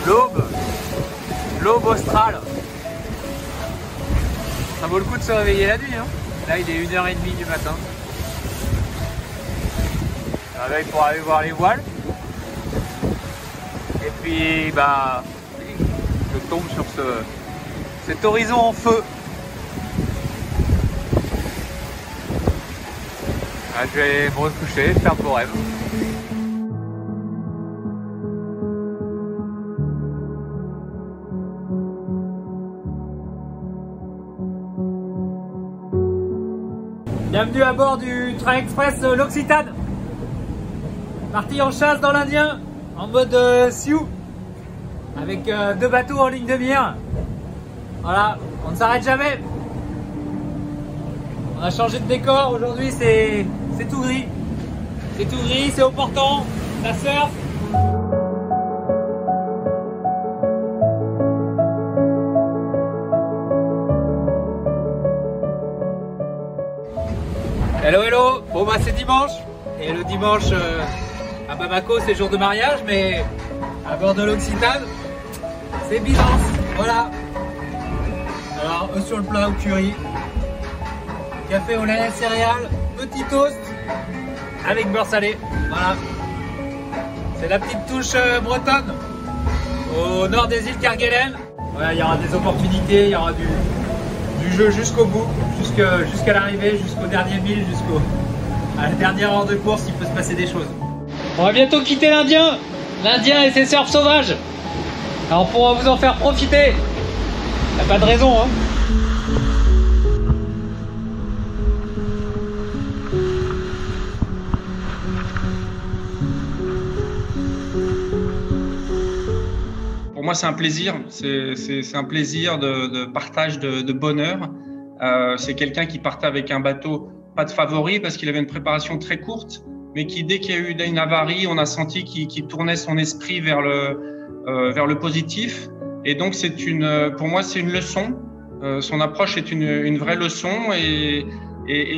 l'aube australe. Ça vaut le coup de se réveiller la nuit, hein. Là il est 1h30 du matin. Je me réveille pour aller voir les voiles. Et puis bah je tombe sur cet horizon en feu. Là, je vais me recoucher, faire de beaux rêves. Bienvenue à bord du train express l'Occitane. Parti en chasse dans l'Indien, en mode Sioux, avec 2 bateaux en ligne de mire. Voilà, on ne s'arrête jamais. On a changé de décor, aujourd'hui c'est tout gris. C'est tout gris, c'est au portant, ça surfe. Hello hello, bon bah c'est dimanche. Et le dimanche à Bamako c'est jour de mariage, mais à bord de l'Occitane c'est Byzance. Voilà. Alors œufs sur le plat au curry, café au lait, céréales, petit toast avec beurre salé. Voilà. C'est la petite touche bretonne au nord des îles Kerguelen. Ouais, il y aura des opportunités, il y aura du jeu jusqu'au bout, jusqu'à l'arrivée, jusqu'au dernier mille, à la dernière heure de course, il peut se passer des choses. On va bientôt quitter l'Indien et ses surfs sauvages. Alors pour vous en faire profiter, il n'y a pas de raison, hein. Pour moi, c'est un plaisir. C'est un plaisir de partage de bonheur. C'est quelqu'un qui partait avec un bateau, pas de favori, parce qu'il avait une préparation très courte, mais qui, dès qu'il y a eu une avarie, on a senti qu'il tournait son esprit vers le positif. Et donc, pour moi, c'est une leçon. Son approche est une vraie leçon. Et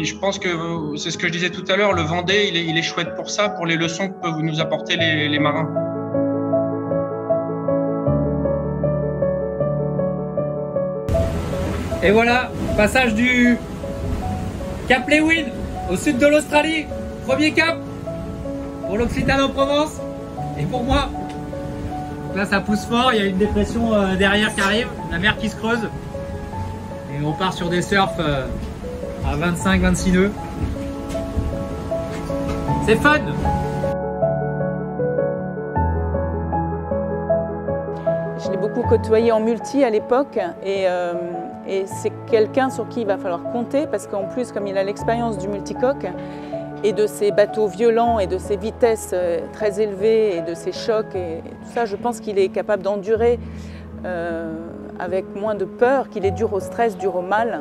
je pense que c'est ce que je disais tout à l'heure, le Vendée, il est chouette pour ça, pour les leçons que peuvent nous apporter les marins. Et voilà, passage du Cap Lewin au sud de l'Australie. Premier cap pour l'Occitane en Provence et pour moi. Là ça pousse fort, il y a une dépression derrière qui arrive, la mer qui se creuse. Et on part sur des surfs à 25-26 nœuds. C'est fun! Je l'ai beaucoup côtoyé en multi à l'époque et c'est quelqu'un sur qui il va falloir compter parce qu'en plus, comme il a l'expérience du multicoque et de ces bateaux violents et de ces vitesses très élevées et de ces chocs et tout ça, je pense qu'il est capable d'endurer avec moins de peur, qu'il est dur au stress, dur au mal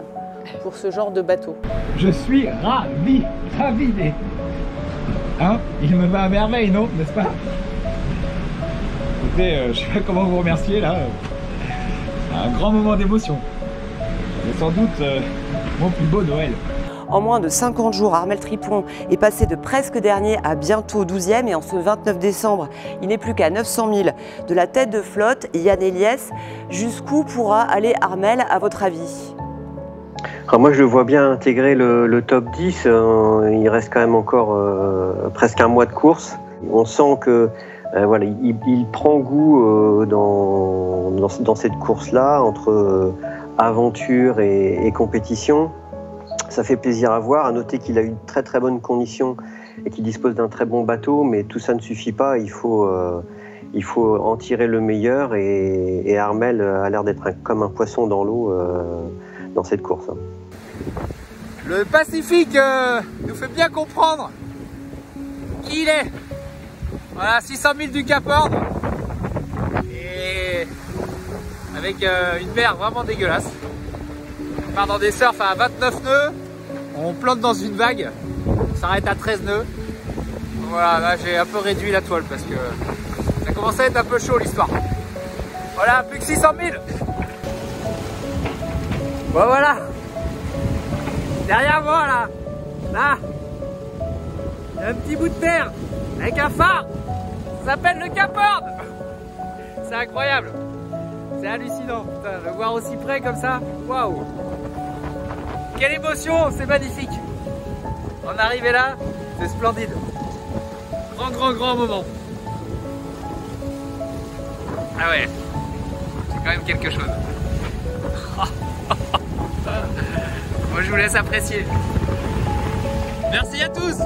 pour ce genre de bateau. Je suis ravi des... Hein? Il me va à merveille, non? N'est-ce pas? Écoutez, je ne sais pas comment vous remercier là. Un grand moment d'émotion. C'est sans doute mon plus beau Noël. En moins de 50 jours, Armel Tripon est passé de presque dernier à bientôt 12e et en ce 29 décembre, il n'est plus qu'à 900 000 de la tête de flotte, Yann Eliès. Jusqu'où pourra aller Armel à votre avis? Alors moi je le vois bien intégrer le top 10, il reste quand même encore presque un mois de course. On sent que voilà, il prend goût dans cette course-là, entre aventure et compétition. Ça fait plaisir à voir, à noter qu'il a eu de très très bonnes conditions et qu'il dispose d'un très bon bateau, mais tout ça ne suffit pas, il faut en tirer le meilleur et Armel a l'air d'être comme un poisson dans l'eau dans cette course. Le Pacifique nous fait bien comprendre qui il est. Voilà, 600 000 du Cap Horn et avec une mer vraiment dégueulasse. On part dans des surfs à 29 nœuds, on plante dans une vague, on s'arrête à 13 nœuds. Voilà, là j'ai un peu réduit la toile parce que ça commence à être un peu chaud l'histoire. Voilà, plus que 600 000. Bon voilà, derrière moi là, il y a un petit bout de terre avec un phare, ça s'appelle le Cap Horn. C'est incroyable. C'est hallucinant. Putain, le voir aussi près comme ça. Waouh. Quelle émotion, c'est magnifique. En arriver là, c'est splendide. Grand moment. Ah ouais, c'est quand même quelque chose. Moi je vous laisse apprécier. Merci à tous.